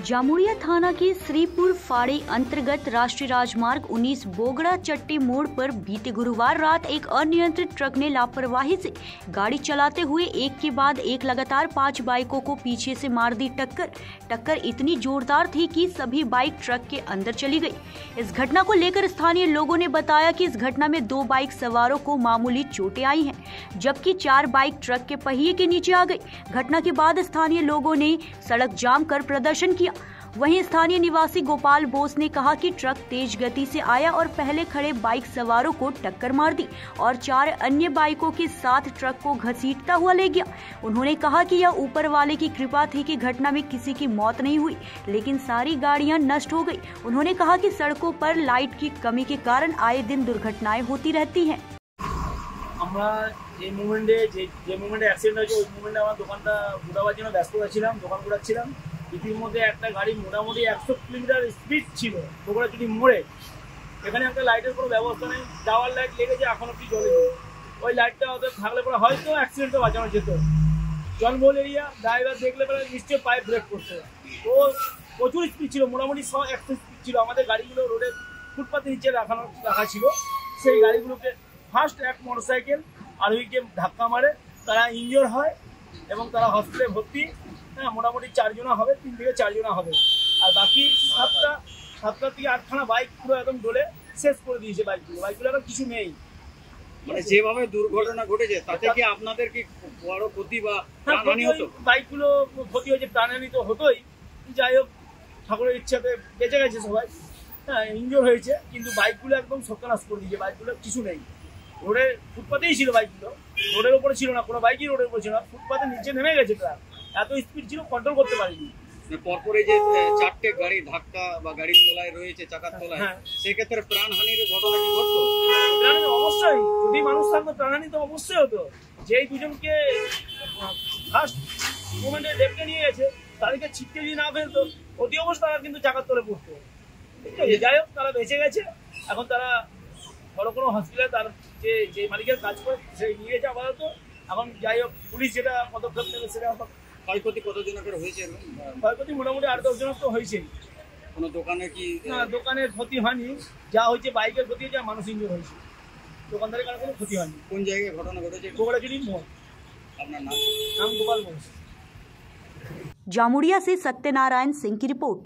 जामुड़िया थाना के श्रीपुर फाड़ी अंतर्गत राष्ट्रीय राजमार्ग 19 बोगड़ा चट्टी मोड़ पर बीते गुरुवार रात एक अनियंत्रित ट्रक ने लापरवाही से गाड़ी चलाते हुए एक के बाद एक लगातार 5 बाइकों को पीछे से मार दी टक्कर इतनी जोरदार थी कि सभी बाइक ट्रक के अंदर चली गई। इस घटना को लेकर स्थानीय लोगों ने बताया कि इस घटना में 2 बाइक सवारों को मामूली चोटें आई हैं, जबकि 4 बाइक ट्रक के पहिए के नीचे आ गई। घटना के बाद स्थानीय लोगों ने सड़क जाम कर प्रदर्शन किया। वहीं स्थानीय निवासी गोपाल बोस ने कहा कि ट्रक तेज गति से आया और पहले खड़े बाइक सवारों को टक्कर मार दी और 4 अन्य बाइकों के साथ ट्रक को घसीटता हुआ ले गया। उन्होंने कहा कि यह ऊपर वाले की कृपा थी कि घटना में किसी की मौत नहीं हुई, लेकिन सारी गाड़ियां नष्ट हो गई। उन्होंने कहा कि सड़कों पर लाइट की कमी के कारण आए दिन दुर्घटनाएं होती रहती हैं। ইতিমধ্যে একটা গাড়ি মোটামুটি 100 কিলোমিটার স্পিড ছিল বগুড়াচুরি মোড়ে। এখানে একটা লাইটের কোনো ব্যবস্থা নেই, টাওয়ার লাইট লেগেছে, এখনো কি জ্বলেনি। ওই লাইটটা ওদের থাকলে পরে হয়তো অ্যাক্সিডেন্টে বাঁচানো যেত। জনবহুল এরিয়া, ড্রাইভার দেখলে পরে নিশ্চয়ই পায়ে ব্রেক করতো। তো প্রচুর স্পিড ছিল, মোটামুটি 100 স্পিড ছিল। আমাদের গাড়িগুলো রোডের ফুটপাথের নিচে রাখা ছিল। সেই গাড়িগুলোকে ফার্স্ট এক মোটরসাইকেল আরোহীকে ধাক্কা মারে, তারা ইনজিওর হয় এবং তারা হসপিটালে ভর্তি। হ্যাঁ, মোটামুটি 4 জন হবে, 3 থেকে 4 জন হবে। আর বাকি 7টা থেকে 8খানা বাইক পুরো একদম ডলে শেষ করে দিয়েছে। বাইকগুলো এখন কিছু নেই। মানে যেভাবে দুর্ঘটনা ঘটেছে তাতে কি আপনাদের কি বড় ক্ষতি বা প্রাণহানি হতো? বাইকগুলো ক্ষতি হয়েছে, প্রাণহানি তো হতোই। যাই হোক, ঠাকুরের ইচ্ছাতে বেঁচে গেছে সবাই। হ্যাঁ, ইনজোর হয়েছে, কিন্তু বাইকগুলো একদম সত্যানাশ করে দিয়েছে। বাইকগুলো কিছু নেই, রোডের ফুটপাতেই ছিল। বাইকগুলো রোডের উপরে ছিল না, কোনো বাইকই রোডের উপরে ছিল না, ফুটপাতের নিচে নেমে গেছে। প্রায় এত স্পিড ছিল, কন্ট্রোল করতে পারিনি। পরপরে যে 4টে গাড়ি ধাক্কা বা গাড়ির তলায় রয়েছে, চাকার তলায়, সেক্ষেত্রে প্রাণহানির ঘটনা কি ঘটতো? অবশ্যই, যদি মানুষ থাকতো প্রাণহানি তো অবশ্যই হতো। যেই দুজনকে ফার্স্ট মোমেন্টে ডেপকে নিয়ে গেছে, তাদেরকে ছিটকে যদি না ফেলতো, অতি অবস্থা তারা কিন্তু চাকার তলে পড়তো। যাই হোক, তারা বেঁচে গেছে। এখন তারা বড় কোনো হসপিটালে তার যে মালিকের কাজ করে সেই নিয়ে গেছে আপাতত। এখন যাই হোক, পুলিশ যেটা পদক্ষেপ নেবে সেটা। ক্ষয়ক্ষতি কতজনের হয়েছে? ক্ষয়ক্ষতি মোটামুটি 8-10 জনের তো হয়েছে। কোনো দোকানে কি? না, দোকানের ক্ষতি হয়নি। যা হয়েছে বাইকের ক্ষতি হয়েছে, মানুষ ইনজোর হয়েছে। দোকানদারের কারণে কোনো ক্ষতি হয়নি। কোন জায়গায় ঘটনা ঘটেছে? বগুড়াচুরি মোড়। আপনার নাম? গোপাল बोस। जामुड़िया से सत्यनारायण सिंह की रिपोर्ट।